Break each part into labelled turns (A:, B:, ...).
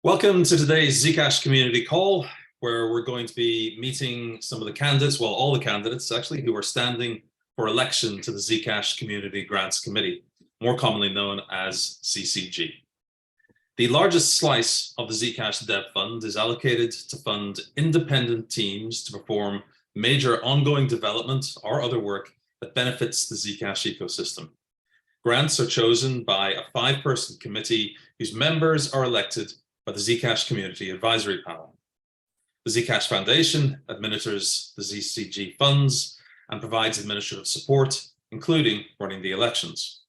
A: Welcome to today's Zcash community call, where we're going to be meeting some of the candidates, well, all the candidates actually, who are standing for election to the Zcash Community Grants Committee, more commonly known as ZCG. The largest slice of the Zcash Dev Fund is allocated to fund independent teams to perform major ongoing development or other work that benefits the Zcash ecosystem. Grants are chosen by a 5-person committee whose members are elected by the Zcash Community Advisory Panel. The Zcash Foundation administers the ZCG funds and provides administrative support, including running the elections.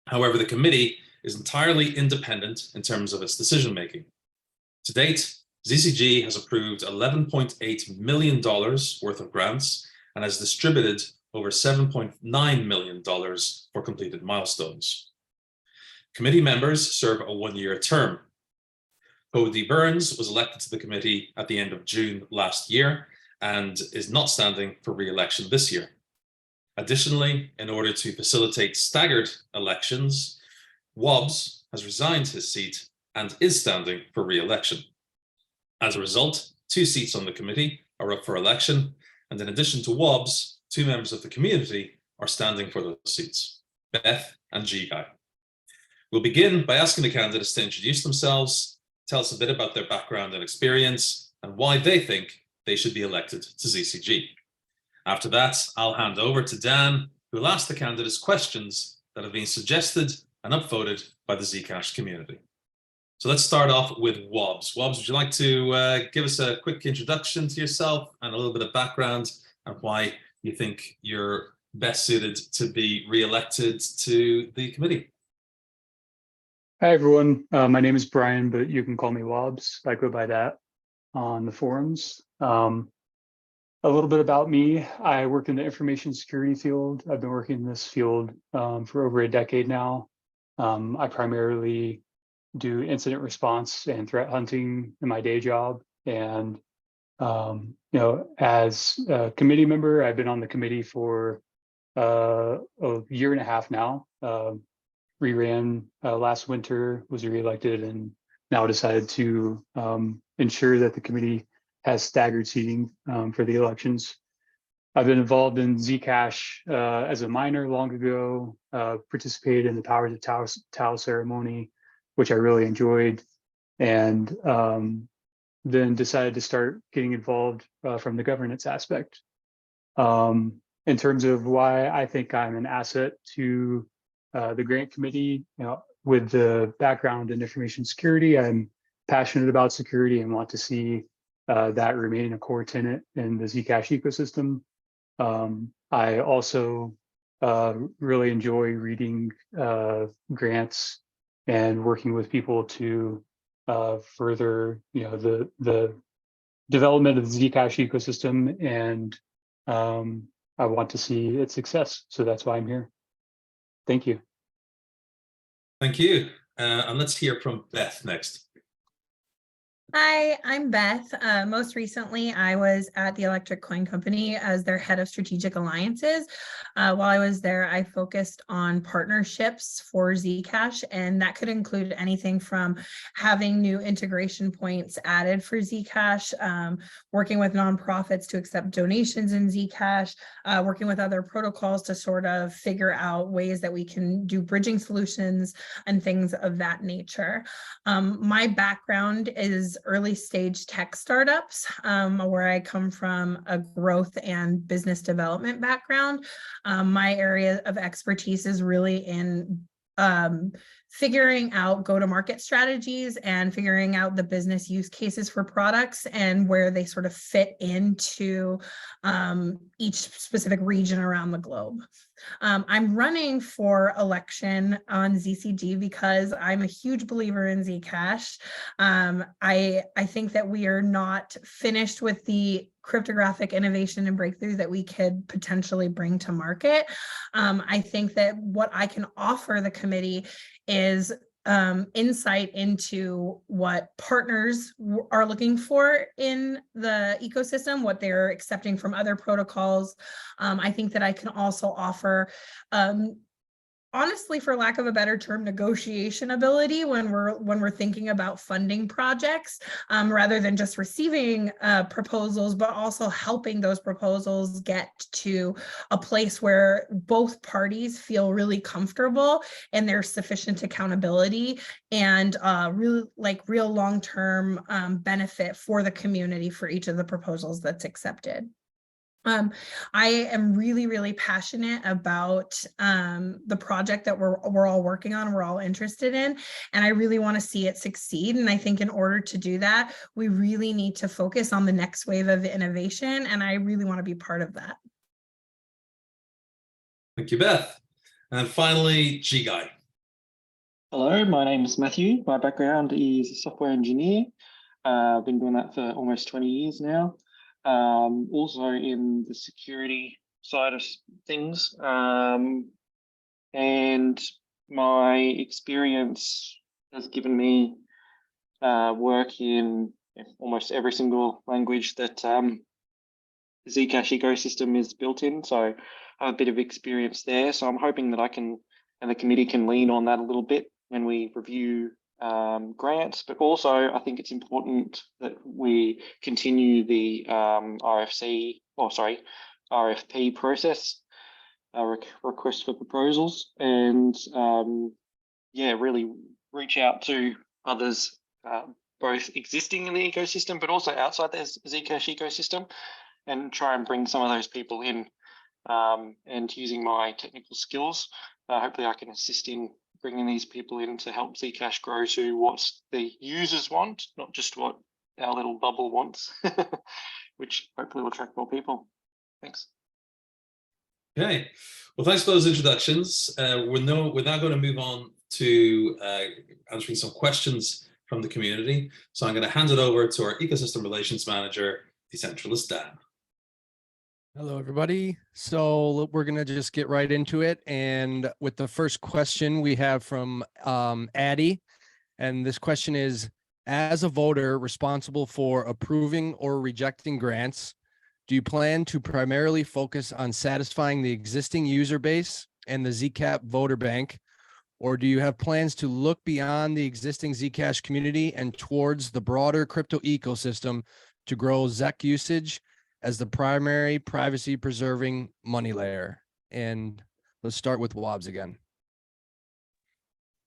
A: However, the committee is entirely independent in terms of its decision-making. To date, ZCG has approved $11.8 million worth of grants and has distributed over $7.9 million for completed milestones. Committee members serve a 1-year term. Cody Burns was elected to the committee at the end of June last year and is not standing for re-election this year. Additionally, in order to facilitate staggered elections, Wobbs has resigned his seat and is standing for re-election. As a result, 2 seats on the committee are up for election, and in addition to Wobbs, 2 members of the community are standing for those seats, Beth and G-Guy. We'll begin by asking the candidates to introduce themselves, tell us a bit about their background and experience, and why they think they should be elected to ZCG. After that, I'll hand over to Dan, who will ask the candidates questions that have been suggested and upvoted by the Zcash community. So let's start off with Wobbs. Wobbs, would you like to give us a quick introduction to yourself and a little bit of background and why you think you're best suited to be re-elected to the committee?
B: Hi, everyone. My name is Brian, but you can call me Wobbs. I go by that on the forums. A little bit about me. I work in the information security field. I've been working in this field for over a decade now. I primarily do incident response and threat hunting in my day job. And, as a committee member, I've been on the committee for a year and a half now. Reran last winter, was reelected, and now decided to ensure that the committee has staggered seating for the elections. I've been involved in Zcash as a minor long ago, participated in the Powers of Tau ceremony, which I really enjoyed, and then decided to start getting involved from the governance aspect. In terms of why I think I'm an asset to the grant committee, with the background in information security, I'm passionate about security and want to see that remain a core tenet in the Zcash ecosystem. I also really enjoy reading grants and working with people to further, the development of the Zcash ecosystem, and I want to see its success. So that's why I'm here. Thank you.
A: Thank you. And let's hear from Beth next.
C: Hi, I'm Beth. Most recently, I was at the Electric Coin Company as their head of strategic alliances. While I was there, I focused on partnerships for Zcash, and that could include anything from having new integration points added for Zcash, working with nonprofits to accept donations in Zcash, working with other protocols to sort of figure out ways that we can do bridging solutions and things of that nature. My background is early stage tech startups, where I come from a growth and business development background. My area of expertise is really in figuring out go-to-market strategies and figuring out the business use cases for products and where they sort of fit into each specific region around the globe. I'm running for election on ZCG because I'm a huge believer in Zcash. I think that we are not finished with the cryptographic innovation and breakthrough that we could potentially bring to market. I think that what I can offer the committee is insight into what partners are looking for in the ecosystem, what they're accepting from other protocols. I think that I can also offer honestly, for lack of a better term, negotiation ability when we're thinking about funding projects, rather than just receiving proposals, but also helping those proposals get to a place where both parties feel really comfortable and there's sufficient accountability and real long-term benefit for the community for each of the proposals that's accepted. I am really, really passionate about the project that we're all working on, we're all interested in, and I really want to see it succeed. And I think in order to do that, we really need to focus on the next wave of innovation, and I really want to be part of that.
A: Thank you, Beth. And finally, G Guy.
D: Hello, my name is Matthew. My background is a software engineer. I've been doing that for almost 20 years now. Also in the security side of things. And my experience has given me work in almost every single language that the Zcash ecosystem is built in. So I have a bit of experience there. So I'm hoping that I can, and the committee can lean on that a little bit when we review grants, but also I think it's important that we continue the RFP process, request for proposals, and really reach out to others, both existing in the ecosystem, but also outside the Zcash ecosystem, and try and bring some of those people in. And using my technical skills, hopefully I can assist in bringing these people in to help Zcash grow to what the users want, not just what our little bubble wants, which hopefully will attract more people. Thanks.
A: Okay, well, thanks for those introductions. We're now going to move on to answering some questions from the community. So I'm going to hand it over to our Ecosystem Relations Manager, Decentralist Dan.
E: Hello, everybody. So we're going to just get right into it. And with the first question we have from Addie. And this question is, as a voter responsible for approving or rejecting grants, do you plan to primarily focus on satisfying the existing user base and the Zcap voter bank? Or do you have plans to look beyond the existing Zcash community and towards the broader crypto ecosystem to grow ZEC usage as the primary privacy preserving money layer? And let's start with Wobbs again.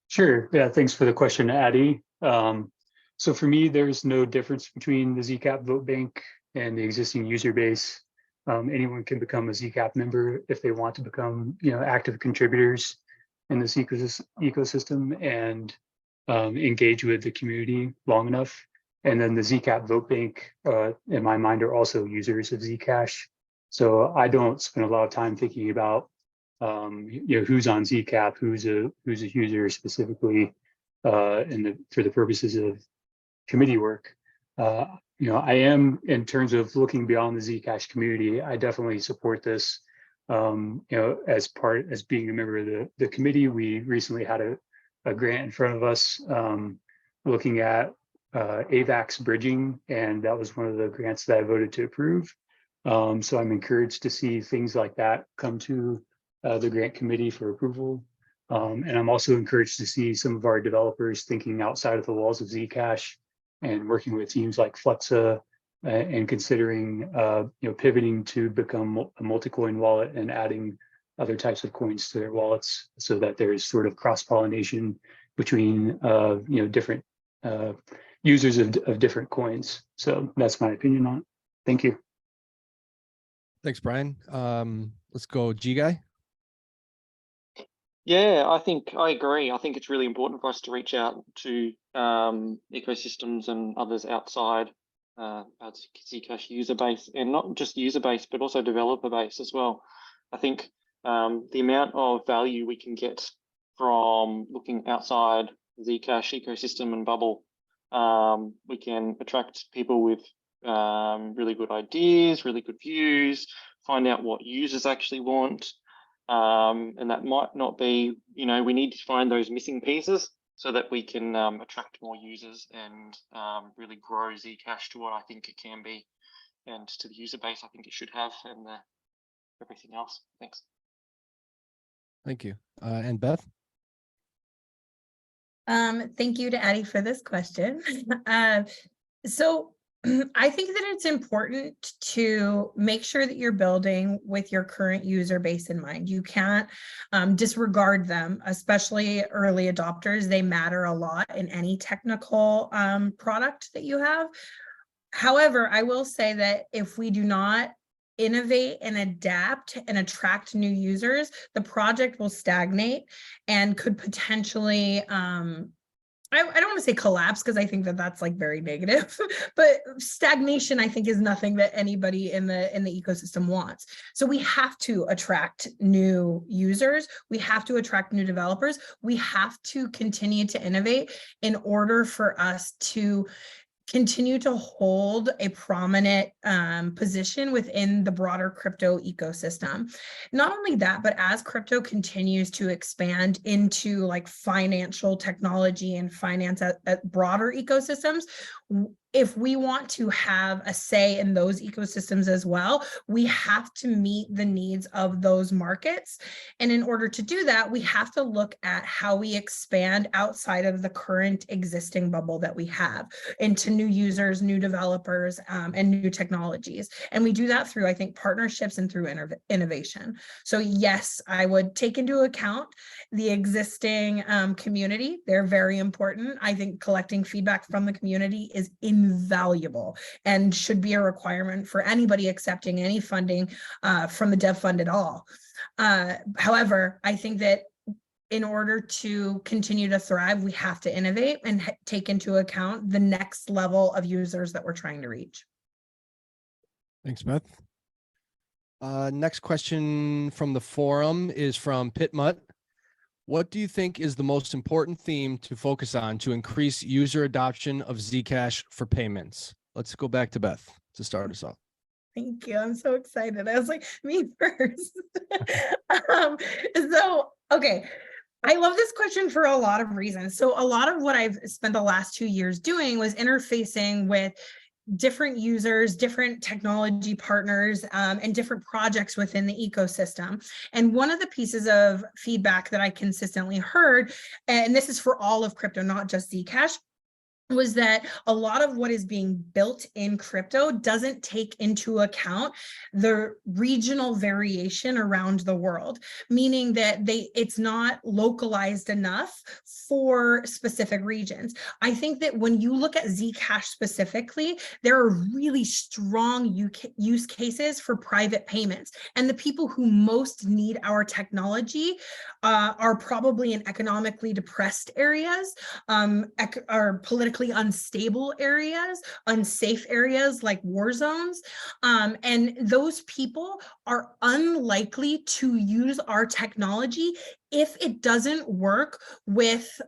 B: Sure. Yeah, thanks for the question, Addie. So for me, there's no difference between the Zcap vote bank and the existing user base. Anyone can become a Zcap member if they want to become, active contributors in this ecosystem and engage with the community long enough. And then the Zcap vote bank, in my mind, are also users of Zcash. So I don't spend a lot of time thinking about, who's on Zcap, who's a user specifically, for the purposes of committee work. I am, in terms of looking beyond the Zcash community, I definitely support this. As being a member of the committee, we recently had a grant in front of us looking at AVAX bridging, and that was one of the grants that I voted to approve. So I'm encouraged to see things like that come to the grant committee for approval. And I'm also encouraged to see some of our developers thinking outside of the walls of Zcash and working with teams like Flexa and considering pivoting to become a multi-coin wallet and adding other types of coins to their wallets so that there's sort of cross-pollination between different users of different coins. So that's my opinion on it. Thank you.
E: Thanks, Brian. Let's go G Guy.
D: Yeah, I agree. I think it's really important for us to reach out to ecosystems and others outside our Zcash user base, and not just user base, but also developer base as well. I think the amount of value we can get from looking outside the Zcash ecosystem and bubble, we can attract people with really good ideas, really good views, find out what users actually want. And that might not be, we need to find those missing pieces so that we can attract more users and really grow Zcash to what I think it can be, and to the user base I think it should have, and everything else. Thanks.
E: Thank you. And Beth?
C: Thank you to Addie for this question. So I think that it's important to make sure that you're building with your current user base in mind. You can't disregard them, especially early adopters. They matter a lot in any technical product that you have. However, I will say that if we do not innovate and adapt and attract new users, the project will stagnate and could potentially I don't want to say collapse, because I think that that's like very negative, but stagnation, I think, is nothing that anybody in the ecosystem wants. So we have to attract new users. We have to attract new developers. We have to continue to innovate in order for us to continue to hold a prominent position within the broader crypto ecosystem. Not only that, but as crypto continues to expand into like financial technology and finance at broader ecosystems, if we want to have a say in those ecosystems as well, we have to meet the needs of those markets. And in order to do that, we have to look at how we expand outside of the current existing bubble that we have into new users, new developers, and new technologies. And we do that through, I think, partnerships and through innovation. So yes, I would take into account the existing community. They're very important. I think collecting feedback from the community is invaluable and should be a requirement for anybody accepting any funding from the dev fund at all. However, I think that in order to continue to thrive, we have to innovate and take into account the next level of users that we're trying to reach.
E: Thanks, Beth. Next question from the forum is from Pitmut. What do you think is the most important theme to focus on to increase user adoption of Zcash for payments? Let's go back to Beth to start us off.
C: Thank you. I'm so excited. I was like, me first. Okay. I love this question for a lot of reasons. So a lot of what I've spent the last 2 years doing was interfacing with different users, different technology partners, and different projects within the ecosystem. And one of the pieces of feedback that I consistently heard, and this is for all of crypto, not just Zcash, was that a lot of what is being built in crypto doesn't take into account the regional variation around the world, meaning that it's not localized enough for specific regions. I think that when you look at Zcash specifically, there are really strong use cases for private payments. And the people who most need our technology are probably in economically depressed areas, are politically unstable areas, unsafe areas like war zones. And those people are unlikely to use our technology if it doesn't work with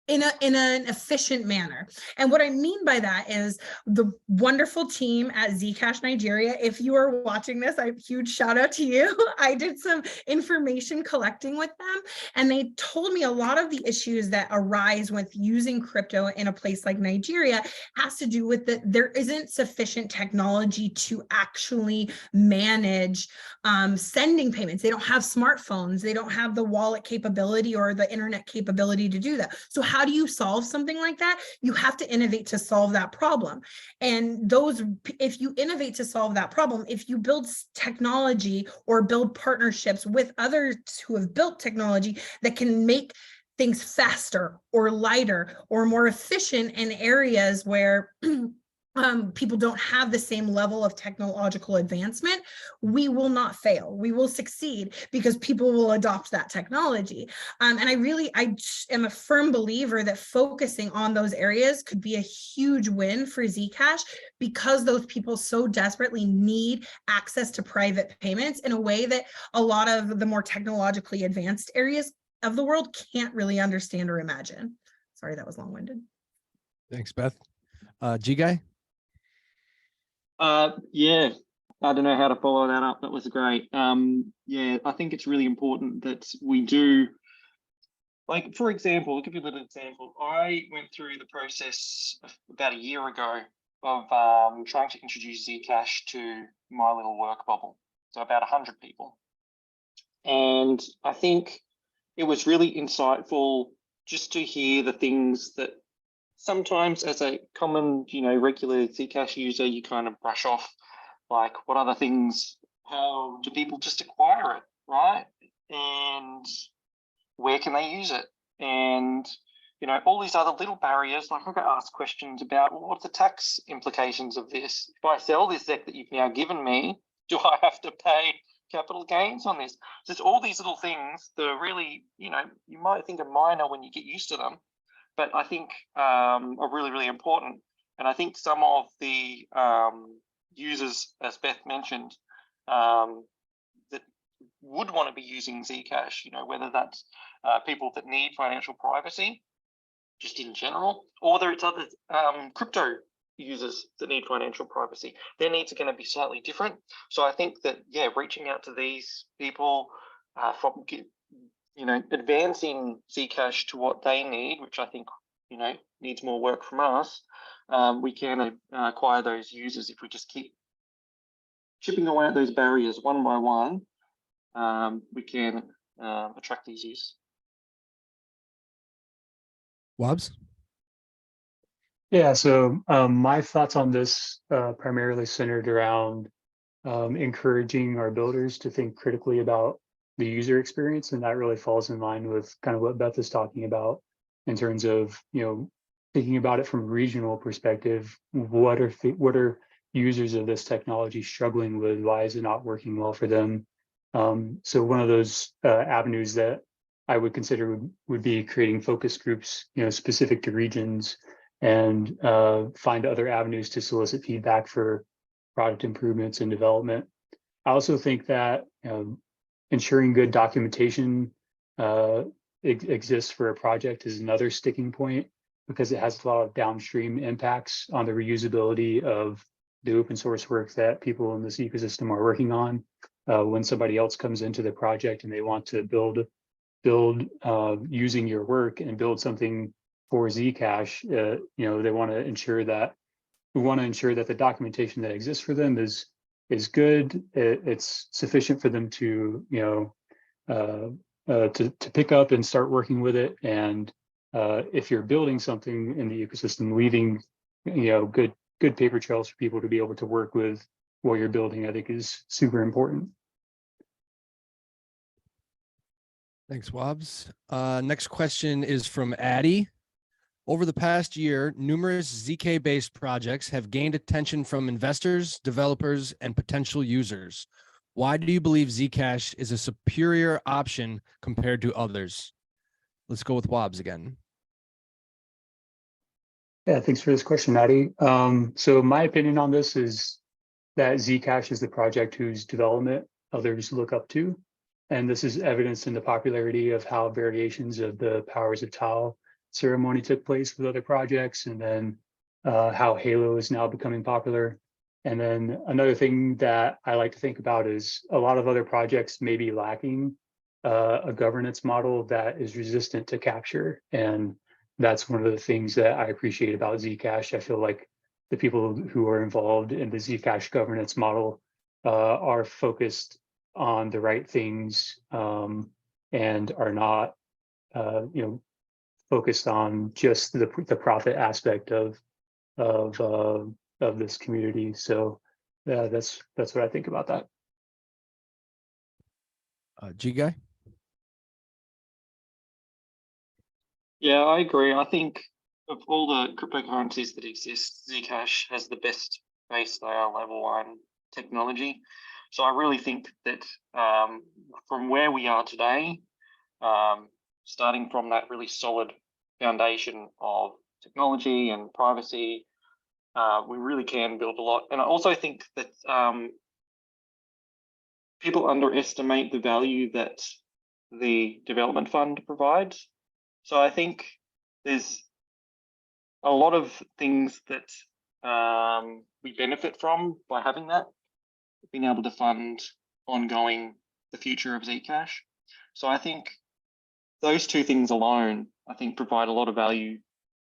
C: in an efficient manner. And what I mean by that is the wonderful team at Zcash Nigeria. If you are watching this, a huge shout out to you. I did some information collecting with them, and they told me a lot of the issues that arise with using crypto in a place like Nigeria has to do with that there isn't sufficient technology to actually manage sending payments. They don't have smartphones. They don't have the wallet capability or the internet capability to do that. So how do you solve something like that? You have to innovate to solve that problem. And if you innovate to solve that problem, if you build technology or build partnerships with others who have built technology that can make things faster or lighter or more efficient in areas where people don't have the same level of technological advancement, we will not fail. We will succeed because people will adopt that technology. And I am a firm believer that focusing on those areas could be a huge win for Zcash, because those people so desperately need access to private payments in a way that a lot of the more technologically advanced areas of the world can't really understand or imagine. Sorry, that was long-winded.
E: Thanks, Beth. G-Guy?
D: Yeah, I don't know how to follow that up. That was great. Yeah, I think it's really important that we do, like, for example, I'll give you a little example. I went through the process about a year ago of trying to introduce Zcash to my little work bubble. So about 100 people. And I think it was really insightful just to hear the things that sometimes as a common, regular Zcash user, you kind of brush off, like what other things, how do people just acquire it, right? And where can they use it? And, all these other little barriers, like I got asked questions about, well, what's the tax implications of this? If I sell this deck that you've now given me, do I have to pay capital gains on this? Just all these little things that are really, you might think are minor when you get used to them, but I think are really, really important. And I think some of the users, as Beth mentioned, that would want to be using Zcash, whether that's people that need financial privacy, just in general, or whether it's other crypto users that need financial privacy. Their needs are going to be slightly different. So I think that, reaching out to these people, advancing Zcash to what they need, which I think, needs more work from us, we can acquire those users if we just keep chipping away at those barriers one by one. We can attract these users.
E: Wobbs?
B: Yeah, so my thoughts on this primarily centered around encouraging our builders to think critically about the user experience, and that really falls in line with kind of what Beth is talking about in terms of thinking about it from a regional perspective. What are users of this technology struggling with? Why is it not working well for them? So one of those avenues that I would consider would be creating focus groups, specific to regions, and find other avenues to solicit feedback for product improvements and development. I also think that ensuring good documentation exists for a project is another sticking point, because it has a lot of downstream impacts on the reusability of the open source work that people in this ecosystem are working on. When somebody else comes into the project and they want to build using your work and build something for Zcash, they want to ensure that the documentation that exists for them is good. It's sufficient for them to to pick up and start working with it. And if you're building something in the ecosystem, leaving good paper trails for people to be able to work with what you're building, I think is super important.
E: Thanks, Wobbs. Next question is from Addie. Over the past year, numerous ZK-based projects have gained attention from investors, developers, and potential users. Why do you believe Zcash is a superior option compared to others? Let's go with Wobbs again.
B: Yeah, thanks for this question, Maddie. So my opinion on this is that Zcash is the project whose development others look up to. And this is evidenced in the popularity of how variations of the Powers of Tau ceremony took place with other projects, and then how Halo is now becoming popular. And then another thing that I like to think about is a lot of other projects may be lacking a governance model that is resistant to capture. And that's one of the things that I appreciate about Zcash. I feel like the people who are involved in the Zcash governance model are focused on the right things, and are not focused on just the profit aspect of this community. So yeah, that's what I think about that.
E: G Guy?
D: Yeah, I agree. I think of all the cryptocurrencies that exist, Zcash has the best base layer level 1 technology. So I really think that from where we are today, starting from that really solid foundation of technology and privacy, we really can build a lot. And I also think that people underestimate the value that the development fund provides. So I think there's a lot of things that we benefit from by having that, being able to fund ongoing the future of Zcash. So I think those two things alone, I think, provide a lot of value,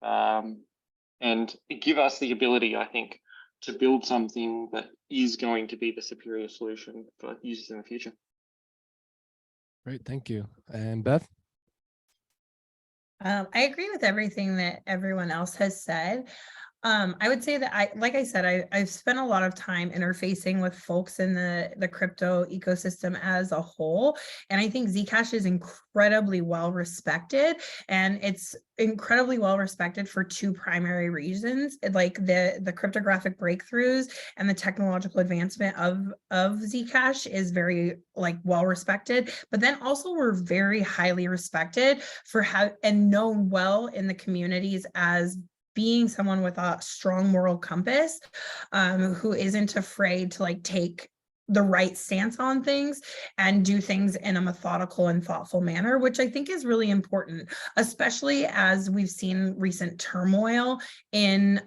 D: and give us the ability, I think, to build something that is going to be the superior solution for users in the future.
E: Great, thank you. And Beth?
C: I agree with everything that everyone else has said. I would say that like I said, I've spent a lot of time interfacing with folks in the crypto ecosystem as a whole. And I think Zcash is incredibly well respected, and it's incredibly well respected for two primary reasons. Like the cryptographic breakthroughs and the technological advancement of Zcash is very like well respected, but then also we're very highly respected for how and known well in the communities as being someone with a strong moral compass, who isn't afraid to like take the right stance on things and do things in a methodical and thoughtful manner, which I think is really important, especially as we've seen recent turmoil in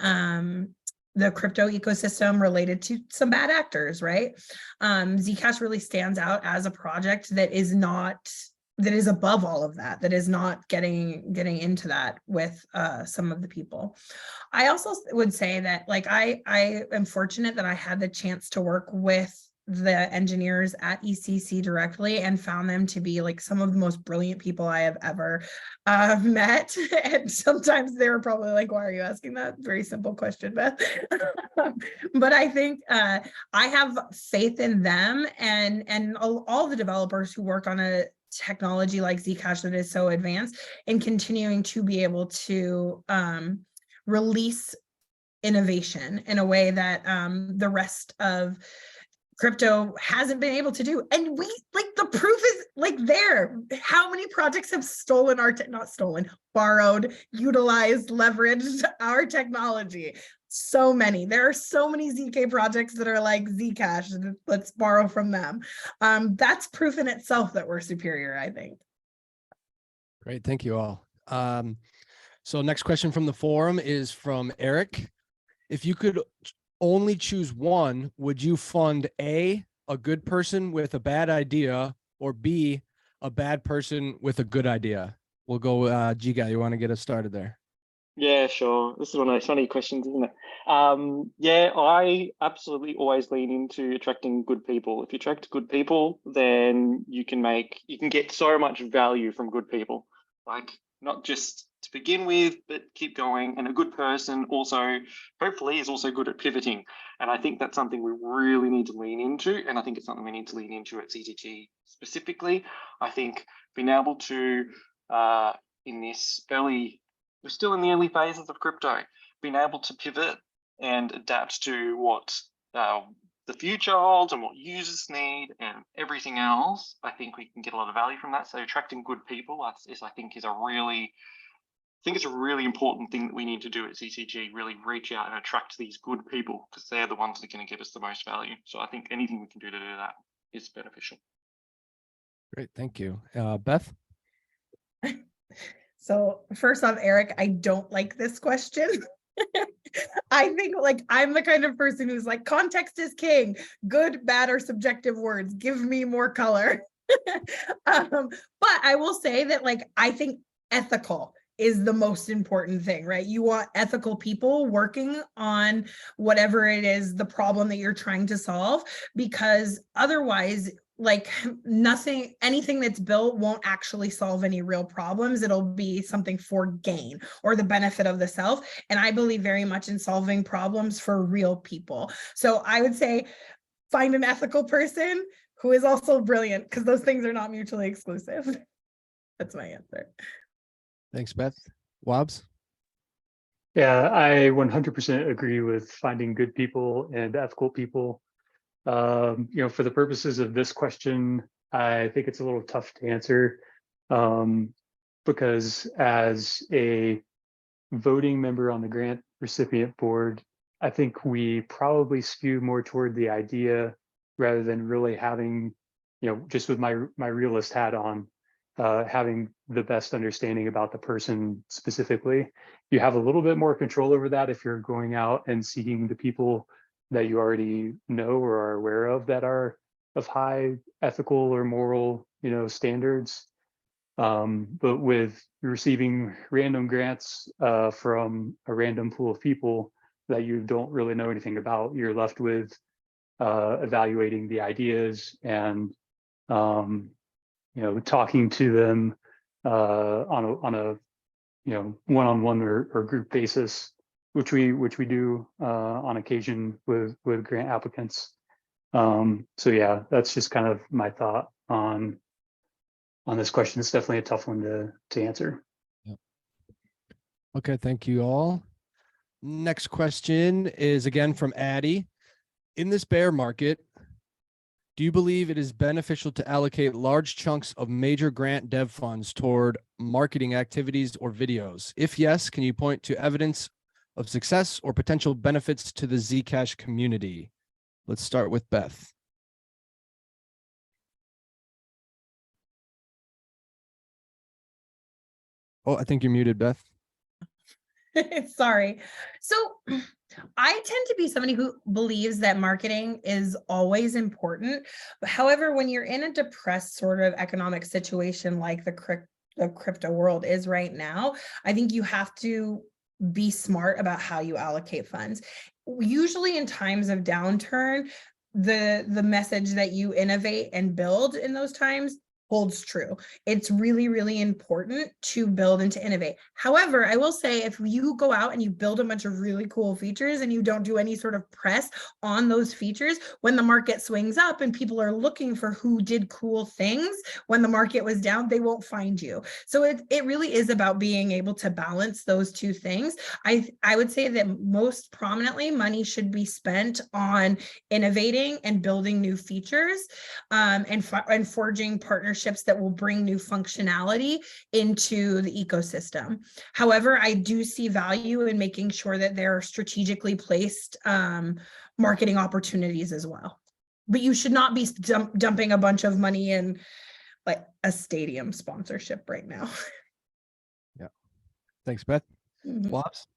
C: the crypto ecosystem related to some bad actors, right? Zcash really stands out as a project that is above all of that, that is not getting into that with some of the people. I also would say that like I am fortunate that I had the chance to work with the engineers at ECC directly and found them to be like some of the most brilliant people I have ever met. And sometimes they were probably like, why are you asking that very simple question, Beth? But I think I have faith in them and all the developers who work on a technology like Zcash that is so advanced, and continuing to be able to release innovation in a way that the rest of crypto hasn't been able to do. And we like the proof is like there. How many projects have stolen not stolen, borrowed, utilized, leveraged our technology? So many. There are so many ZK projects that are like Zcash. Let's borrow from them. That's proof in itself that we're superior, I think.
E: Great, thank you all. So next question from the forum is from Eric. If you could only choose one, would you fund A, a good person with a bad idea, or B, a bad person with a good idea? We'll go, Giga, you want to get us started there?
D: Yeah, sure. This is one of those funny questions, isn't it? Yeah, I absolutely always lean into attracting good people. If you attract good people, then you can get so much value from good people. Like not just to begin with, but keep going. And a good person also, hopefully, is also good at pivoting. And I think that's something we really need to lean into. And I think it's something we need to lean into at CTG specifically. I think being able to, we're still in the early phases of crypto, being able to pivot and adapt to what the future holds and what users need and everything else. I think we can get a lot of value from that. So attracting good people it's a really important thing that we need to do at CCG, really reach out and attract these good people because they're the ones that are going to give us the most value. So I think anything we can do to do that is beneficial.
E: Great, thank you. Beth?
C: So first off, Eric, I don't like this question. I think like I'm the kind of person who's like, context is king, good, bad, or subjective words. Give me more color. But I will say that like, I think ethical is the most important thing, right? You want ethical people working on whatever it is, the problem that you're trying to solve, because otherwise, like anything that's built won't actually solve any real problems. It'll be something for gain or the benefit of the self. And I believe very much in solving problems for real people. So I would say find an ethical person who is also brilliant, because those things are not mutually exclusive. That's my answer.
E: Thanks, Beth. Wobbs?
B: Yeah, I 100% agree with finding good people and ethical people. For the purposes of this question, I think it's a little tough to answer because as a voting member on the grant recipient board, I think we probably skew more toward the idea rather than really having, just with my realist hat on, having the best understanding about the person specifically. You have a little bit more control over that if you're going out and seeking the people that you already know or are aware of that are of high ethical or moral, standards. But with receiving random grants from a random pool of people that you don't really know anything about, you're left with evaluating the ideas and talking to them on a one-on-one or group basis, which we do on occasion with grant applicants. So yeah, that's just kind of my thought on this question. It's definitely a tough one to answer.
E: Yep. Okay, thank you all. Next question is again from Addie. In this bear market, do you believe it is beneficial to allocate large chunks of major grant dev funds toward marketing activities or videos? If yes, can you point to evidence of success or potential benefits to the Zcash community? Let's start with Beth. Oh, I think you're muted, Beth.
C: Sorry. So I tend to be somebody who believes that marketing is always important. However, when you're in a depressed sort of economic situation like the crypto world is right now, I think you have to be smart about how you allocate funds. Usually in times of downturn, the message that you innovate and build in those times holds true. It's really, really important to build and to innovate. However, I will say if you go out and you build a bunch of really cool features and you don't do any sort of press on those features, when the market swings up and people are looking for who did cool things when the market was down, they won't find you. So it really is about being able to balance those two things. I would say that most prominently money should be spent on innovating and building new features and forging partnerships that will bring new functionality into the ecosystem. However, I do see value in making sure that there are strategically placed marketing opportunities as well. But you should not be dumping a bunch of money in like a stadium sponsorship right now.
E: Yeah. Thanks, Beth.
C: Mhm.
E: Wops?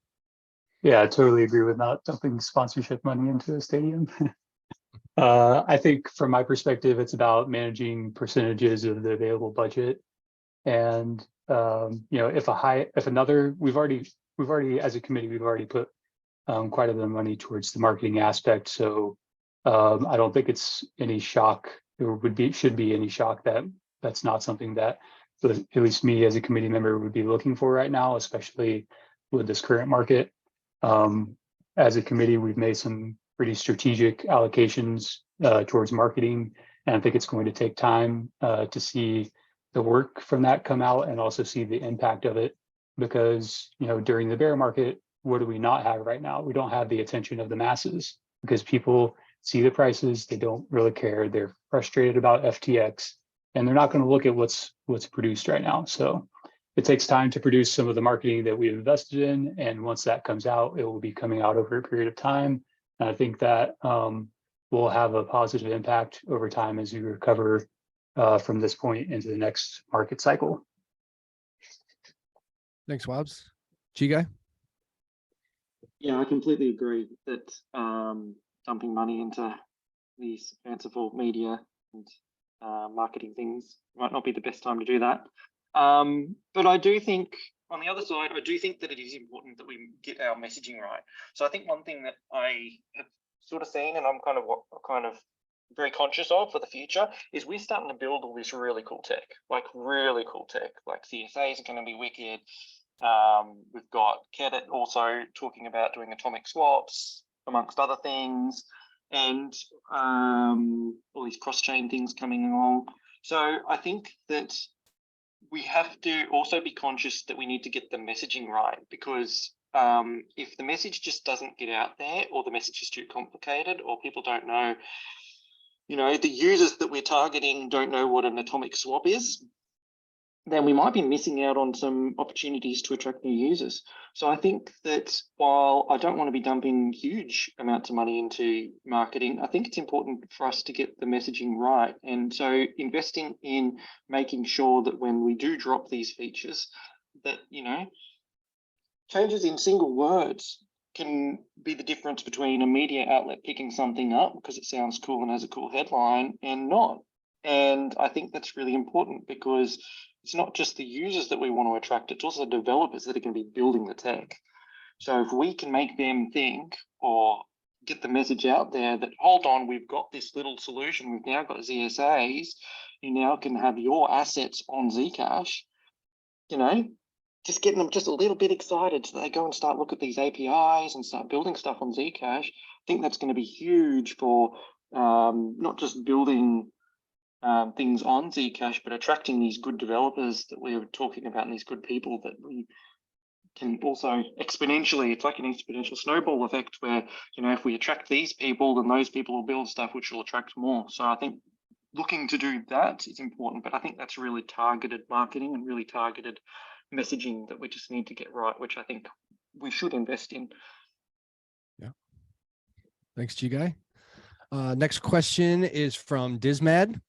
B: Yeah, I totally agree with not dumping sponsorship money into a stadium. I think from my perspective, it's about managing percentages of the available budget. And we've already as a committee, we've already put quite a bit of money towards the marketing aspect. So I don't think it's any shock, or should be any shock that that's not something that at least me as a committee member would be looking for right now, especially with this current market. As a committee, we've made some pretty strategic allocations towards marketing, and I think it's going to take time to see the work from that come out and also see the impact of it, because during the bear market, what do we not have right now? We don't have the attention of the masses because people see the prices, they don't really care, they're frustrated about FTX, and they're not going to look at what's produced right now. So it takes time to produce some of the marketing that we've invested in, and once that comes out, it will be coming out over a period of time. And I think that will have a positive impact over time as we recover from this point into the next market cycle.
E: Thanks, Wobbs. G-Guy?
D: Yeah, I completely agree that dumping money into these fanciful media and marketing things might not be the best time to do that. But I do think, on the other side, I do think that it is important that we get our messaging right. So I think one thing that I have sort of seen, and I'm kind of very conscious of for the future, is we're starting to build all this really cool tech. Like CSAs are going to be wicked. We've got Kedit also talking about doing atomic swaps, amongst other things, and all these cross-chain things coming along. So I think that we have to also be conscious that we need to get the messaging right, because if the message just doesn't get out there, or the message is too complicated, or people don't know, the users that we're targeting don't know what an atomic swap is, then we might be missing out on some opportunities to attract new users. So I think that while I don't want to be dumping huge amounts of money into marketing, I think it's important for us to get the messaging right. And so investing in making sure that when we do drop these features, that, changes in single words can be the difference between a media outlet picking something up because it sounds cool and has a cool headline and not. And I think that's really important, because it's not just the users that we want to attract, it's also the developers that are going to be building the tech. So if we can make them think, or get the message out there that, hold on, we've got this little solution, we've now got ZSAs, you now can have your assets on Zcash, you know, just getting them just a little bit excited so they go and start look at these APIs and start building stuff on Zcash. I think that's going to be huge for not just building things on Zcash, but attracting these good developers that we were talking about and these good people that we can also exponentially, it's like an exponential snowball effect where, you know, if we attract these people, then those people will build stuff which will attract more. So I think looking to do that is important, but I think that's really targeted marketing and really targeted messaging that we just need to get right, which I think we should invest in.
E: Yeah. Thanks, G-Guy. Next question is from Dismad.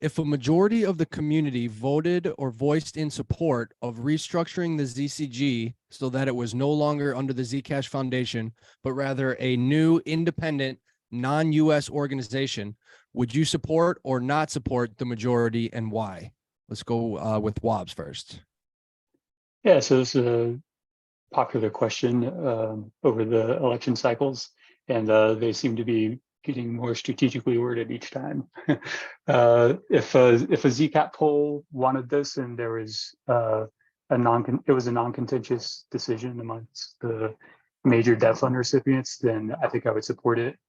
E: If a majority of the community voted or voiced in support of restructuring the ZCG so that it was no longer under the Zcash Foundation, but rather a new independent non-US organization, would you support or not support the majority and why? Let's go with Wobbs first.
B: Yeah, so this is a popular question over the election cycles, and they seem to be getting more strategically worded each time. If a ZCAT poll wanted this and there was it was a non-contentious decision amongst the major debt fund recipients, then I think I would support it.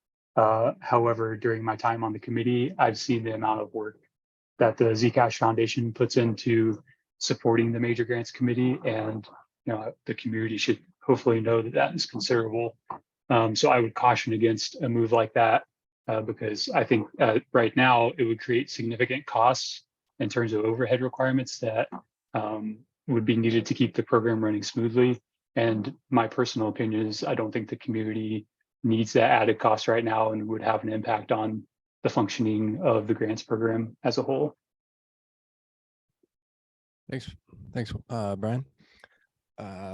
B: However, during my time on the committee, I've seen the amount of work that the Zcash Foundation puts into supporting the major grants committee, and the community should hopefully know that that is considerable. So I would caution against a move like that because I think right now it would create significant costs in terms of overhead requirements that would be needed to keep the program running smoothly. And my personal opinion is I don't think the community needs that added cost right now and would have an impact on the functioning of the grants program as a whole.
E: Thanks, Brian.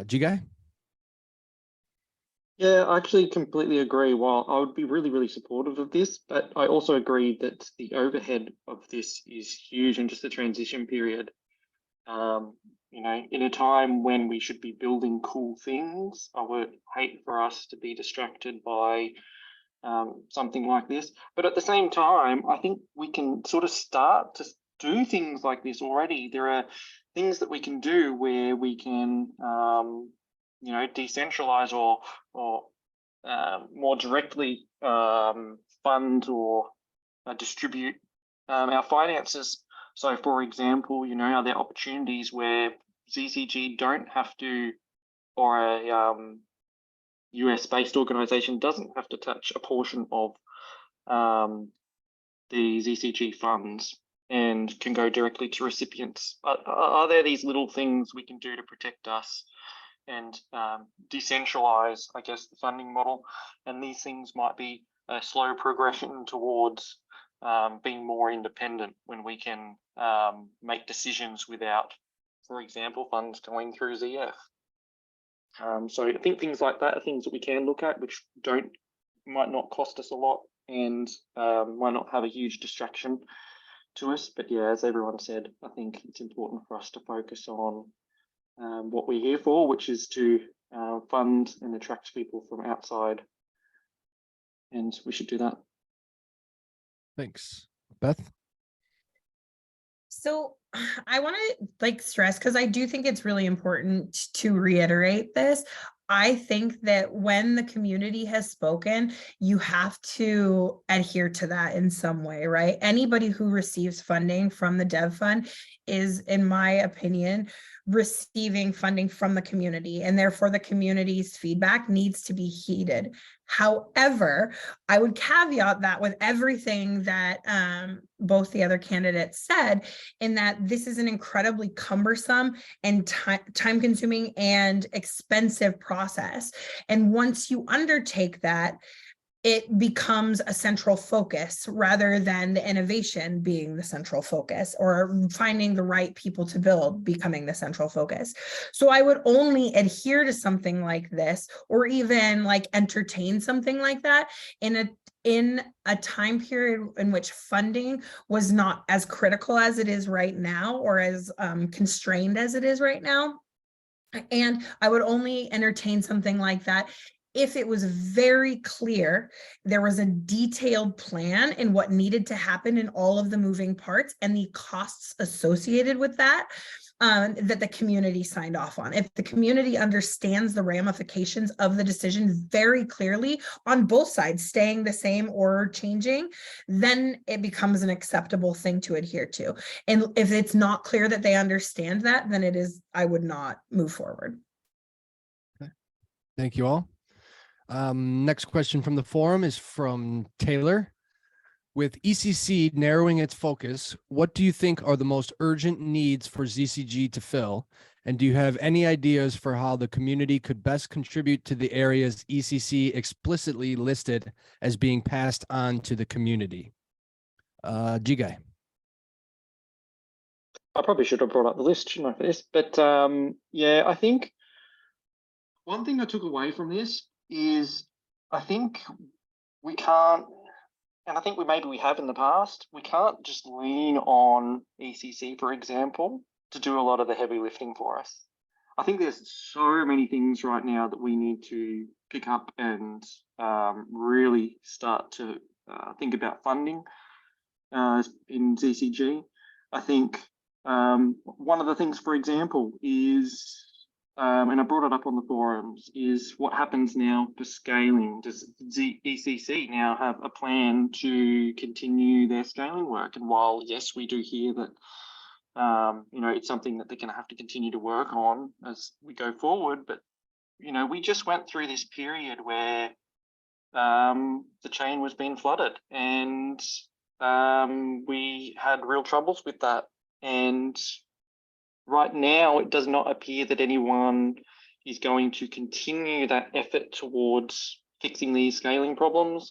E: G-Guy?
D: Yeah, I actually completely agree. While I would be really, really supportive of this, but I also agree that the overhead of this is huge and just the transition period. In a time when we should be building cool things, I would hate for us to be distracted by something like this. But at the same time, I think we can sort of start to do things like this already. There are things that we can do where we can decentralize or more directly fund or distribute our finances. So, for example, are there opportunities where ZCG don't have to, or a US-based organization doesn't have to touch a portion of the ZCG funds and can go directly to recipients? Are there these little things we can do to protect us and decentralize, I guess, the funding model? And these things might be a slow progression towards being more independent when we can make decisions without, for example, funds going through ZF. So I think things like that are things that we can look at, which might not cost us a lot and might not have a huge distraction to us. But yeah, as everyone said, I think it's important for us to focus on what we're here for, which is to fund and attract people from outside. And we should do that.
E: Thanks. Beth?
C: So I want to stress, because I do think it's really important to reiterate this. I think that when the community has spoken, you have to adhere to that in some way, right? Anybody who receives funding from the Dev Fund is, in my opinion, receiving funding from the community, and therefore the community's feedback needs to be heeded. However, I would caveat that with everything that both the other candidates said, in that this is an incredibly cumbersome and time-consuming and expensive process. And once you undertake that, it becomes a central focus rather than the innovation being the central focus, or finding the right people to build becoming the central focus. So I would only adhere to something like this, or even entertain something like that in a time period in which funding was not as critical as it is right now, or as constrained as it is right now. And I would only entertain something like that if it was very clear, there was a detailed plan in what needed to happen in all of the moving parts and the costs associated with that, that the community signed off on. If the community understands the ramifications of the decision very clearly on both sides, staying the same or changing, then it becomes an acceptable thing to adhere to. And if it's not clear that they understand that, then I would not move forward.
E: Thank you all. Next question from the forum is from Taylor. With ECC narrowing its focus, what do you think are the most urgent needs for ZCG to fill? And do you have any ideas for how the community could best contribute to the areas ECC explicitly listed as being passed on to the community? G-Guy.
D: I probably should have brought up the list, shouldn't I, for this? But yeah, I think one thing I took away from this is I think we can't, and I think maybe we have in the past, we can't just lean on ECC, for example, to do a lot of the heavy lifting for us. I think there's so many things right now that we need to pick up and really start to think about funding in ZCG. I think one of the things, for example, is and I brought it up on the forums, is what happens now for scaling. Does ECC now have a plan to continue their scaling work? And while, yes, we do hear that, it's something that they're going to have to continue to work on as we go forward, but, we just went through this period where the chain was being flooded and we had real troubles with that. And right now, it does not appear that anyone is going to continue that effort towards fixing these scaling problems,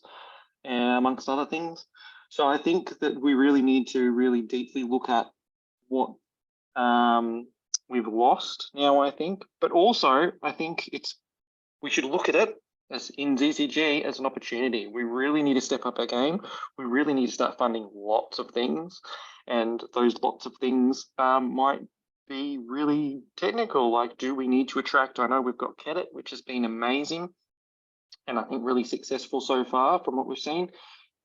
D: amongst other things. So I think that we really need to really deeply look at what we've lost now, I think. But also, I think we should look at it as in ZCG as an opportunity. We really need to step up our game. We really need to start funding lots of things. And those lots of things might be really technical, like do we need to attract, I know we've got Kedit, which has been amazing and I think really successful so far from what we've seen,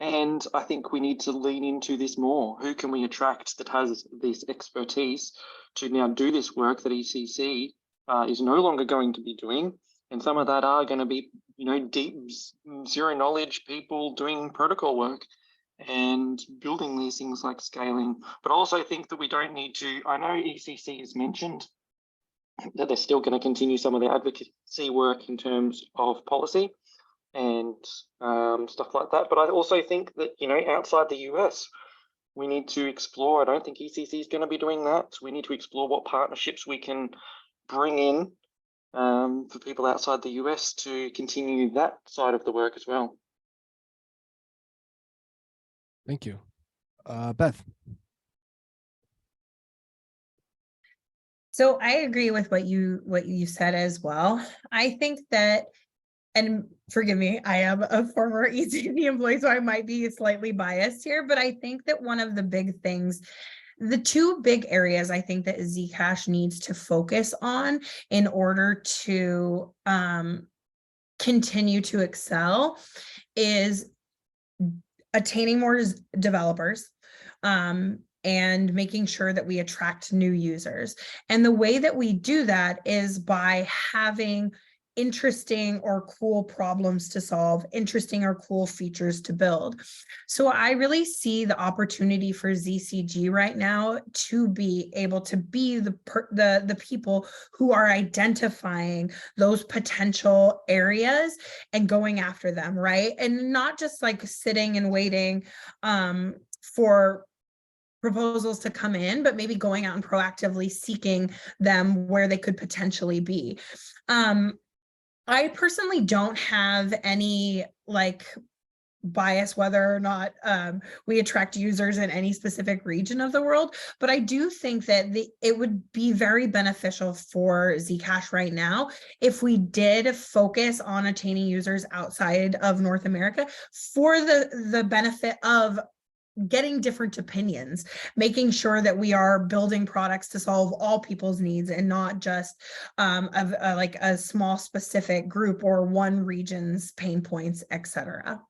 D: and I think we need to lean into this more. Who can we attract that has this expertise to now do this work that ECC is no longer going to be doing? And some of that are going to be, deep zero knowledge people doing protocol work and building these things like scaling. But I also think that we don't need to, I know ECC has mentioned that they're still going to continue some of their advocacy work in terms of policy and stuff like that. But I also think that, outside the US, we need to explore. I don't think ECC is going to be doing that. So we need to explore what partnerships we can bring in for people outside the US to continue that side of the work as well.
E: Thank you. Beth.
C: So I agree with what you said as well. I think that, and forgive me, I am a former ECC employee, so I might be slightly biased here, but I think that one of the big things, the two big areas I think that Zcash needs to focus on in order to continue to excel is attaining more developers, and making sure that we attract new users. And the way that we do that is by having interesting or cool problems to solve, interesting or cool features to build. So I really see the opportunity for ZCG right now to be able to be the people who are identifying those potential areas and going after them, right? And not just like sitting and waiting for proposals to come in, but maybe going out and proactively seeking them where they could potentially be. I personally don't have any bias whether or not we attract users in any specific region of the world, but I do think that it would be very beneficial for Zcash right now if we did focus on attaining users outside of North America for the benefit of getting different opinions, making sure that we are building products to solve all people's needs and not just of like a small specific group or one region's pain points, etc.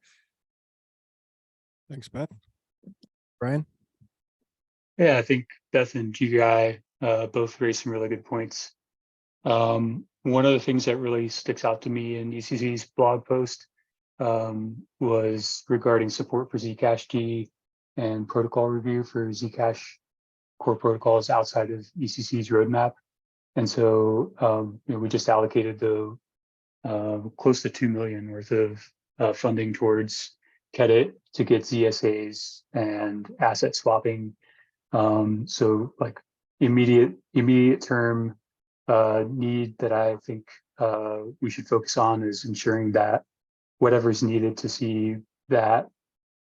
E: Thanks, Beth. Brian?
B: Yeah, I think Beth and GVI both raised some really good points. One of the things that really sticks out to me in ECC's blog post was regarding support for Zcash G and protocol review for Zcash core protocols outside of ECC's roadmap. And so, we just allocated the close to 2 million worth of funding towards Kedit to get ZSAs and asset swapping. So like immediate term need that I think we should focus on is ensuring that whatever's needed to see that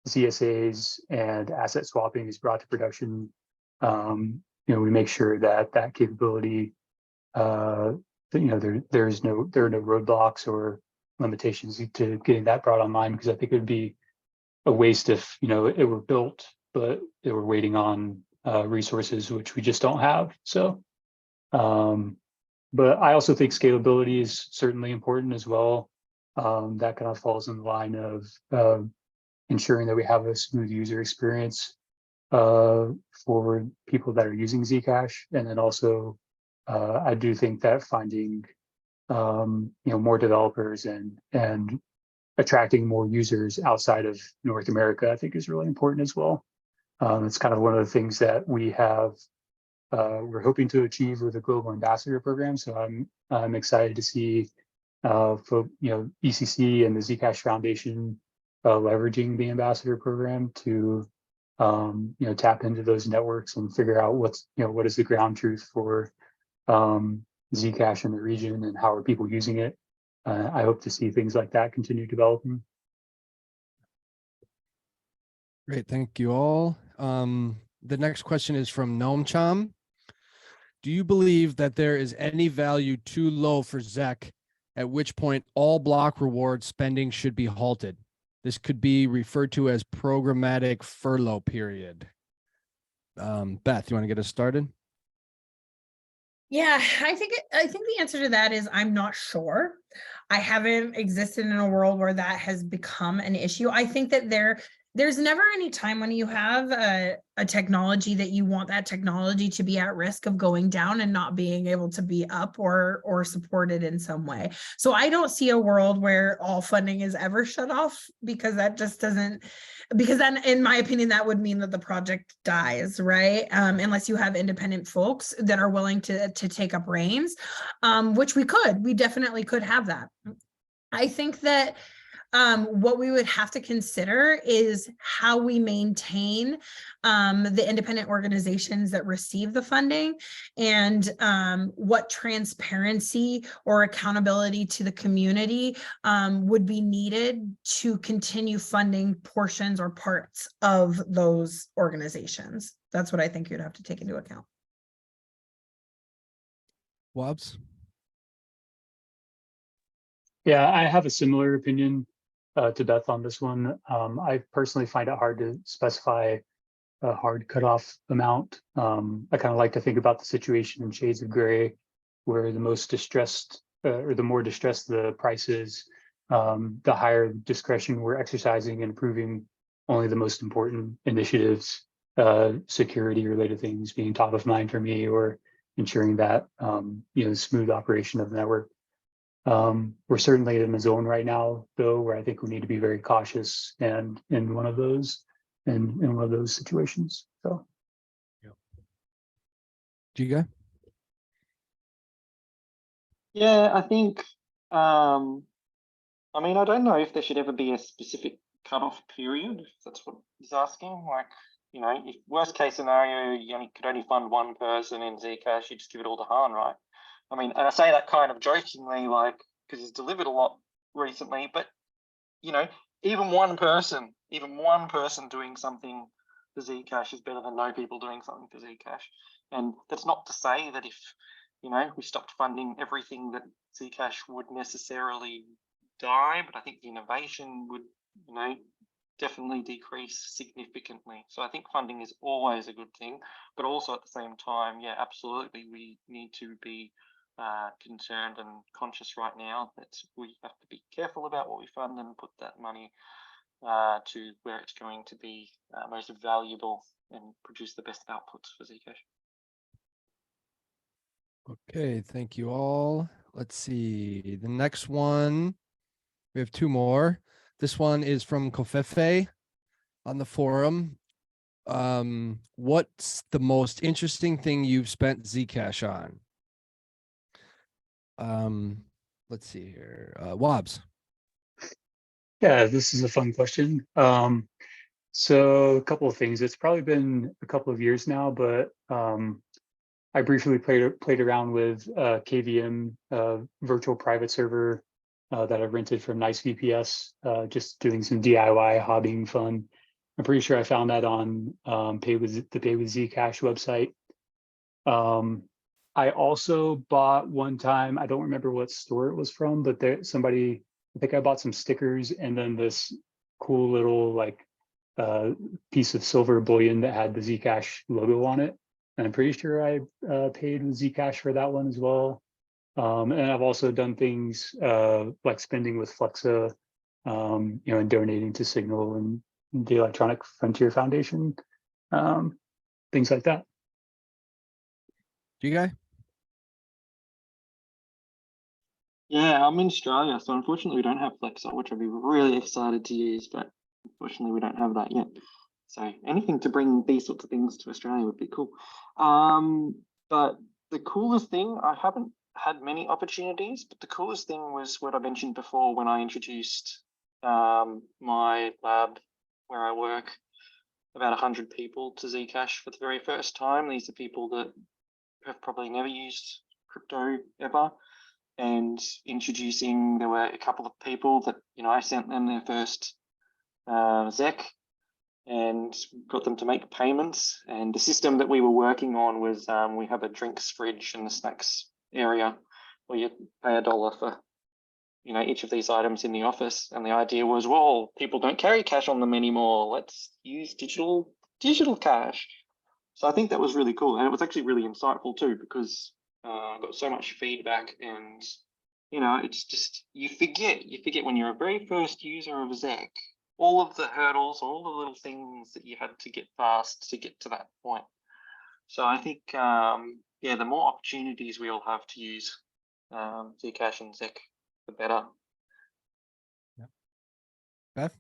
B: ZSAs and asset swapping is brought to production. We make sure that that capability, there are no roadblocks or limitations to getting that brought online, because I think it would be a waste if it were built but they were waiting on resources which we just don't have. So, but I also think scalability is certainly important as well. That kind of falls in the line of ensuring that we have a smooth user experience for people that are using Zcash. And then also, I do think that finding more developers and attracting more users outside of North America, I think, is really important as well. It's kind of one of the things that we're hoping to achieve with the Global Ambassador Program. So I'm excited to see ECC and the Zcash Foundation leveraging the Ambassador Program to tap into those networks and figure out what is the ground truth for Zcash in the region and how are people using it. I hope to see things like that continue developing.
E: Great, thank you all. The next question is from Noam Cham. Do you believe that there is any value too low for ZEC, at which point all block reward spending should be halted? This could be referred to as programmatic furlough period. Beth, you want to get us started?
C: Yeah, I think the answer to that is I'm not sure. I haven't existed in a world where that has become an issue. I think that there's never any time when you have a technology that you want that technology to be at risk of going down and not being able to be up or supported in some way. So I don't see a world where all funding is ever shut off, because that just doesn't, because then in my opinion, that would mean that the project dies, right? Unless you have independent folks that are willing to take up reins, which we definitely could have that. I think that what we would have to consider is how we maintain the independent organizations that receive the funding, and what transparency or accountability to the community would be needed to continue funding portions or parts of those organizations. That's what I think you'd have to take into account.
E: Wobbs?
B: Yeah, I have a similar opinion to Beth on this one. I personally find it hard to specify a hard cutoff amount. I kind of like to think about the situation in shades of gray, where the most distressed or the more distressed the price is, the higher discretion we're exercising and improving only the most important initiatives, security related things being top of mind for me, or ensuring that smooth operation of the network. We're certainly in a zone right now, though, where I think we need to be very cautious and in one of those situations. So,
E: Giga?
D: Yeah, I think, I don't know if there should ever be a specific cutoff period, if that's what he's asking. Like, if worst case scenario, you could only fund one person in Zcash, you just give it all to Han, right? And I say that kind of jokingly, because he's delivered a lot recently, but, even one person doing something for Zcash is better than no people doing something for Zcash. And that's not to say that if, we stopped funding everything, that Zcash would necessarily die, but I think the innovation would, definitely decrease significantly. So I think funding is always a good thing, but also at the same time, yeah, absolutely, we need to be concerned and conscious right now that we have to be careful about what we fund and put that money to where it's going to be most valuable and produce the best outputs for Zcash.
E: Okay, thank you all. Let's see. The next one, we have two more. This one is from Kofefe on the forum. What's the most interesting thing you've spent Zcash on? Let's see here. Wobbs.
B: Yeah, this is a fun question. So a couple of things. It's probably been a couple of years now, but I briefly played around with KVM virtual private server that I rented from Nice VPS, just doing some DIY hobbying fun. I'm pretty sure I found that on the Pay with Zcash website. I also bought one time, I don't remember what store it was from, but I think I bought some stickers and then this cool little like piece of silver bullion that had the Zcash logo on it. And I'm pretty sure I paid with Zcash for that one as well. And I've also done things like spending with Flexa, and donating to Signal and the Electronic Frontier Foundation, things like that.
E: You guy?
D: Yeah, I'm in Australia, so unfortunately we don't have Flexa, which I'd be really excited to use, but unfortunately we don't have that yet. So anything to bring these sorts of things to Australia would be cool. But the coolest thing, I haven't had many opportunities, but the coolest thing was what I mentioned before when I introduced my lab where I work, about 100 people to Zcash for the very first time. These are people that have probably never used crypto ever. And there were a couple of people that, I sent them their first ZEC and got them to make payments. And the system that we were working on was we have a drinks fridge in the snacks area where you pay $1 for, each of these items in the office. And the idea was, well, people don't carry cash on them anymore. Let's use digital cash. So I think that was really cool. And it was actually really insightful too, because I got so much feedback and, it's just, you forget when you're a very first user of ZEC, all of the hurdles, all the little things that you had to get past to get to that point. So I think, the more opportunities we all have to use Zcash and ZEC, the better.
E: Yeah. Beth?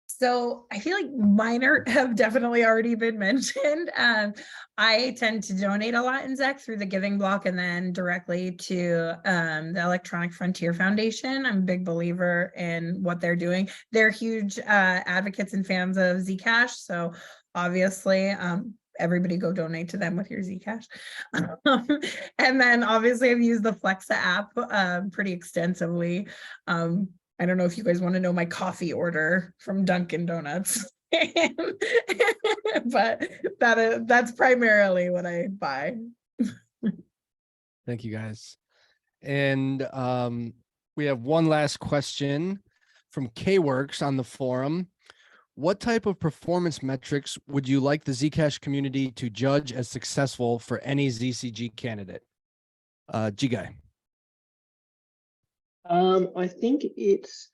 C: So I feel like mine have definitely already been mentioned. I tend to donate a lot in ZEC through the Giving Block and then directly to the Electronic Frontier Foundation. I'm a big believer in what they're doing. They're huge advocates and fans of Zcash. So obviously, everybody go donate to them with your Zcash. And then obviously I've used the Flexa app pretty extensively. I don't know if you guys want to know my coffee order from Dunkin' Donuts, but that's primarily what I buy.
E: Thank you guys. And we have one last question from K-Works on the forum. What type of performance metrics would you like the Zcash community to judge as successful for any ZCG candidate? G-Guy.
D: I think it's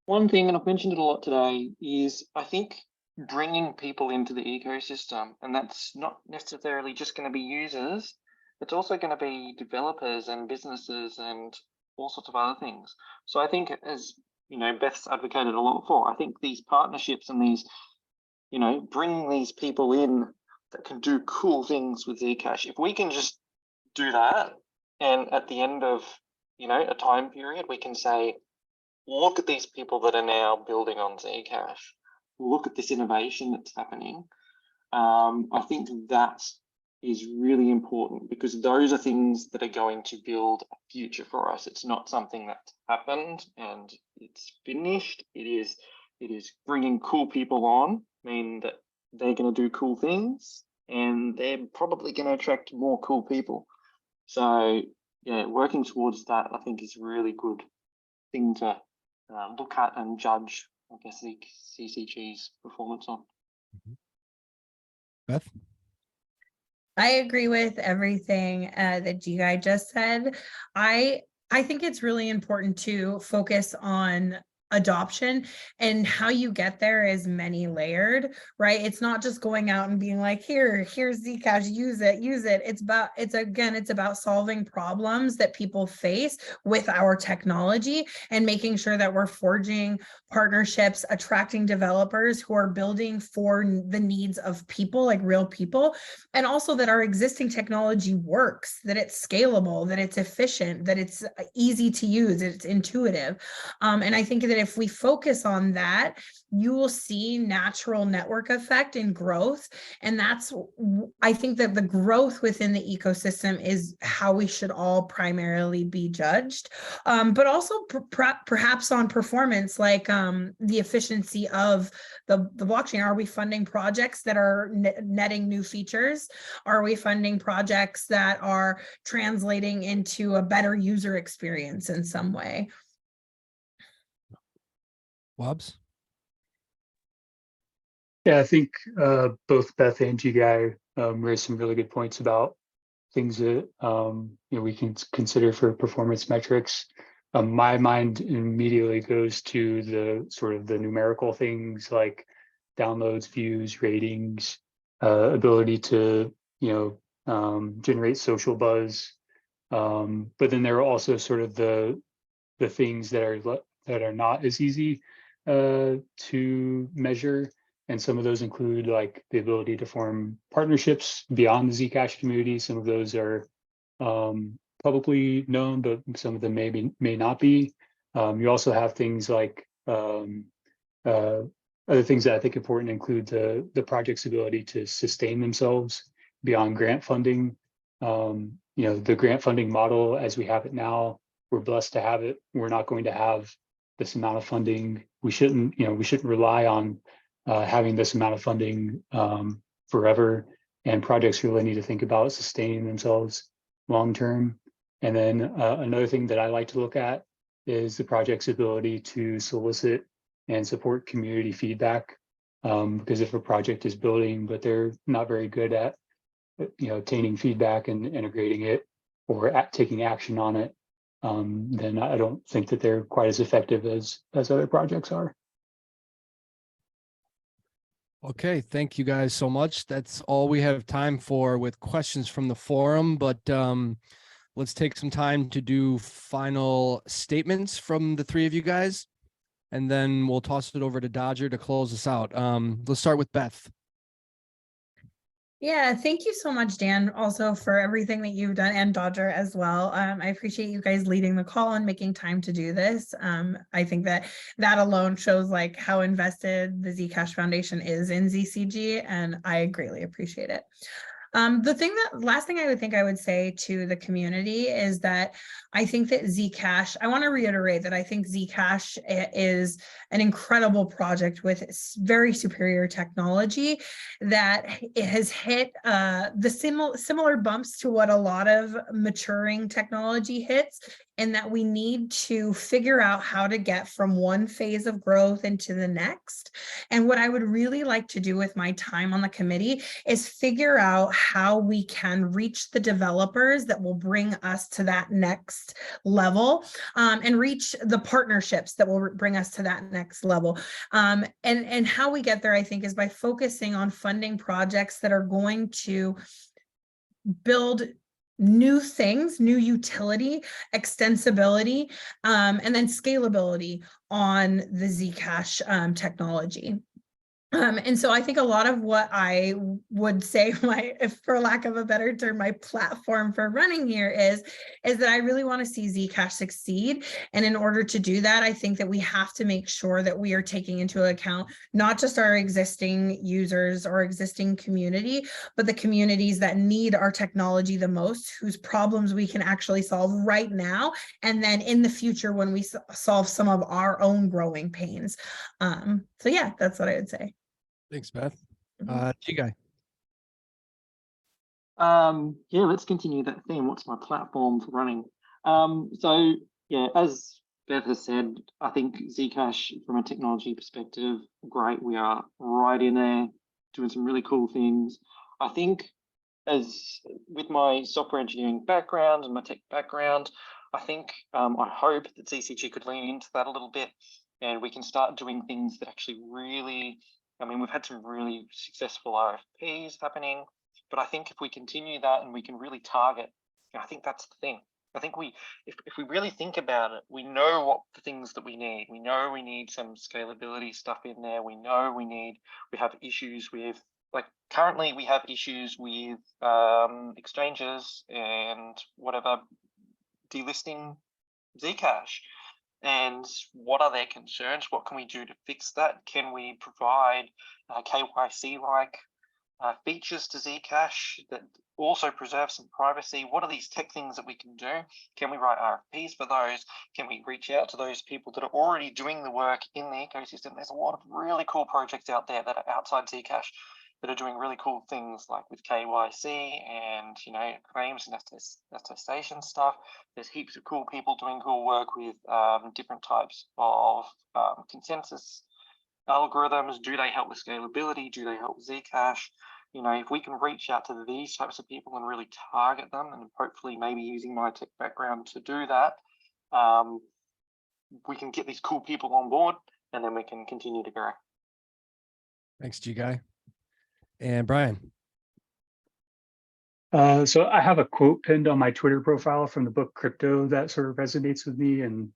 D: one thing, and I've mentioned it a lot today, is I think bringing people into the ecosystem, and that's not necessarily just going to be users, it's also going to be developers and businesses and all sorts of other things. So I think, as Beth's advocated a lot for, I think these partnerships and these, bringing these people in that can do cool things with Zcash, if we can just do that, and at the end of a time period, we can say, look at these people that are now building on Zcash. Look at this innovation that's happening. I think that is really important because those are things that are going to build a future for us. It's not something that's happened and it's finished. It is bringing cool people on, mean that they're going to do cool things and they're probably going to attract more cool people. So yeah, working towards that, I think, is a really good thing to look at and judge I guess, the CCG's performance on.
E: Beth?
C: I agree with everything that G-Guy just said. I think it's really important to focus on adoption, and how you get there is many layered, right? It's not just going out and being like, here's Zcash, use it. It's about solving problems that people face with our technology and making sure that we're forging partnerships, attracting developers who are building for the needs of people, like real people, and also that our existing technology works, that it's scalable, that it's efficient, that it's easy to use, it's intuitive. And I think that if we focus on that, you will see natural network effect and growth. And I think that the growth within the ecosystem is how we should all primarily be judged, but also perhaps on performance, like the efficiency of the blockchain. Are we funding projects that are netting new features? Are we funding projects that are translating into a better user experience in some way?
E: Wobbs?
B: Yeah, I think both Beth and G-Guy raised some really good points about things that we can consider for performance metrics. My mind immediately goes to the sort of the numerical things like downloads, views, ratings, ability to generate social buzz. But then there are also sort of the things that are not as easy to measure. And some of those include like the ability to form partnerships beyond the Zcash community. Some of those are publicly known, but some of them may not be. You also have things like other things that I think important include the project's ability to sustain themselves beyond grant funding. The grant funding model as we have it now, we're blessed to have it. We're not going to have this amount of funding. We shouldn't rely on having this amount of funding forever. And projects really need to think about sustaining themselves long term. And then another thing that I like to look at is the project's ability to solicit and support community feedback. Because if a project is building, but they're not very good at obtaining feedback and integrating it or taking action on it, then I don't think that they're quite as effective as other projects are.
E: Okay, thank you guys so much. That's all we have time for with questions from the forum, but let's take some time to do final statements from the three of you guys, and then we'll toss it over to Dodger to close us out. Let's start with Beth.
C: Yeah, thank you so much, Dan, also for everything that you've done, and Dodger as well. I appreciate you guys leading the call and making time to do this. I think that alone shows like how invested the Zcash Foundation is in ZCG, and I greatly appreciate it. Last thing I would say to the community is that I think that Zcash, I want to reiterate that I think Zcash is an incredible project with very superior technology that it has hit the similar bumps to what a lot of maturing technology hits, and that we need to figure out how to get from one phase of growth into the next. And what I would really like to do with my time on the committee is figure out how we can reach the developers that will bring us to that next level, and reach the partnerships that will bring us to that next level. And how we get there, I think, is by focusing on funding projects that are going to build new things, new utility, extensibility, and then scalability on the Zcash technology. And so I think a lot of what I would say, if for lack of a better term, my platform for running here is that I really want to see Zcash succeed. And in order to do that, I think that we have to make sure that we are taking into account not just our existing users or existing community, but the communities that need our technology the most, whose problems we can actually solve right now, and then in the future when we solve some of our own growing pains. So yeah, that's what I would say.
E: Thanks, Beth. G-Guy.
D: Yeah, let's continue that theme. What's my platform for running? So yeah, as Beth has said, I think Zcash from a technology perspective, great. We are right in there doing some really cool things. I think as with my software engineering background and my tech background, I think I hope that ZCG could lean into that a little bit and we can start doing things that actually really, I mean, we've had some really successful RFPs happening, but I think if we continue that and we can really target, I think that's the thing. I think if we really think about it, we know what the things that we need. We know we need some scalability stuff in there. We know we have issues with, like currently we have issues with exchanges and whatever delisting Zcash. And what are their concerns? What can we do to fix that? Can we provide KYC-like features to Zcash that also preserve some privacy? What are these tech things that we can do? Can we write RFPs for those? Can we reach out to those people that are already doing the work in the ecosystem? There's a lot of really cool projects out there that are outside Zcash that are doing really cool things like with KYC and, you know, claims and attestation stuff. There's heaps of cool people doing cool work with different types of consensus algorithms. Do they help with scalability? Do they help with Zcash? You know, if we can reach out to these types of people and really target them, and hopefully maybe using my tech background to do that, we can get these cool people on board and then we can continue to grow.
E: Thanks, G Guy. And Brian.
B: So I have a quote pinned on my Twitter profile from the book Crypto that sort of resonates with me, and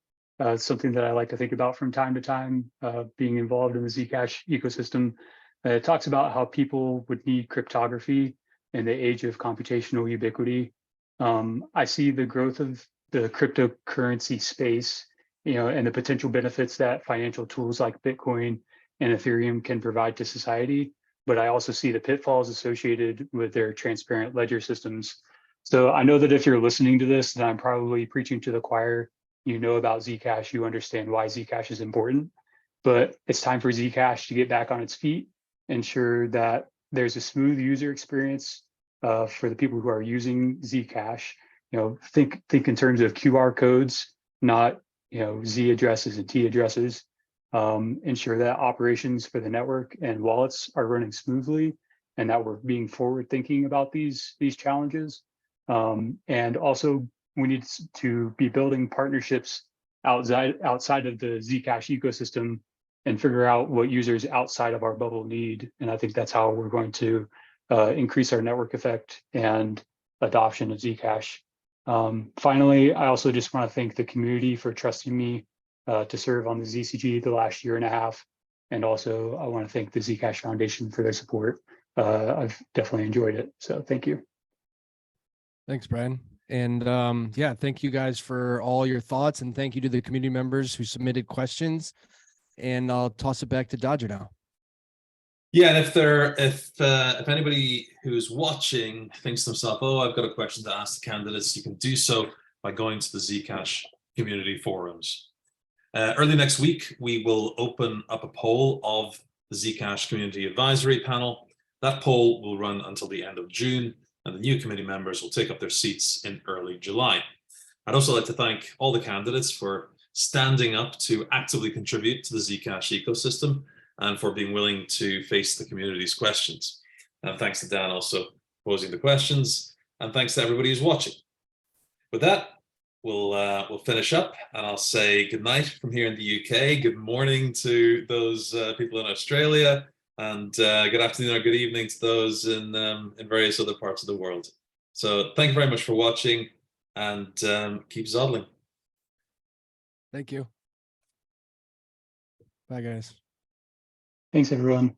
B: something that I like to think about from time to time, being involved in the Zcash ecosystem. It talks about how people would need cryptography in the age of computational ubiquity. I see the growth of the cryptocurrency space, you know, and the potential benefits that financial tools like Bitcoin and Ethereum can provide to society. But I also see the pitfalls associated with their transparent ledger systems. So I know that if you're listening to this, then I'm probably preaching to the choir. You know about Zcash, you understand why Zcash is important, but it's time for Zcash to get back on its feet, ensure that there's a smooth user experience for the people who are using Zcash. You know, think in terms of QR codes, not, you know, Z addresses and T addresses. Ensure that operations for the network and wallets are running smoothly, and that we're being forward thinking about these challenges. And also we need to be building partnerships outside of the Zcash ecosystem and figure out what users outside of our bubble need. And I think that's how we're going to increase our network effect and adoption of Zcash. Finally, I also just want to thank the community for trusting me to serve on the ZCG the last year and a half. And also I want to thank the Zcash Foundation for their support. I've definitely enjoyed it. So thank you.
E: Thanks, Brian. And yeah, thank you guys for all your thoughts, and thank you to the community members who submitted questions. And I'll toss it back to Dodger now.
A: Yeah, and if anybody who's watching thinks to themselves, oh, I've got a question to ask the candidates, you can do so by going to the Zcash community forums. Early next week, we will open up a poll of the Zcash Community Advisory Panel. That poll will run until the end of June, and the new committee members will take up their seats in early July. I'd also like to thank all the candidates for standing up to actively contribute to the Zcash ecosystem and for being willing to face the community's questions. And thanks to Dan also posing the questions, and thanks to everybody who's watching. With that, we'll finish up, and I'll say good night from here in the UK. Good morning to those people in Australia, and good afternoon or good evening to those in various other parts of the world. So thank you very much for watching, and keep zoddling.
E: Thank you. Bye, guys.
B: Thanks, everyone.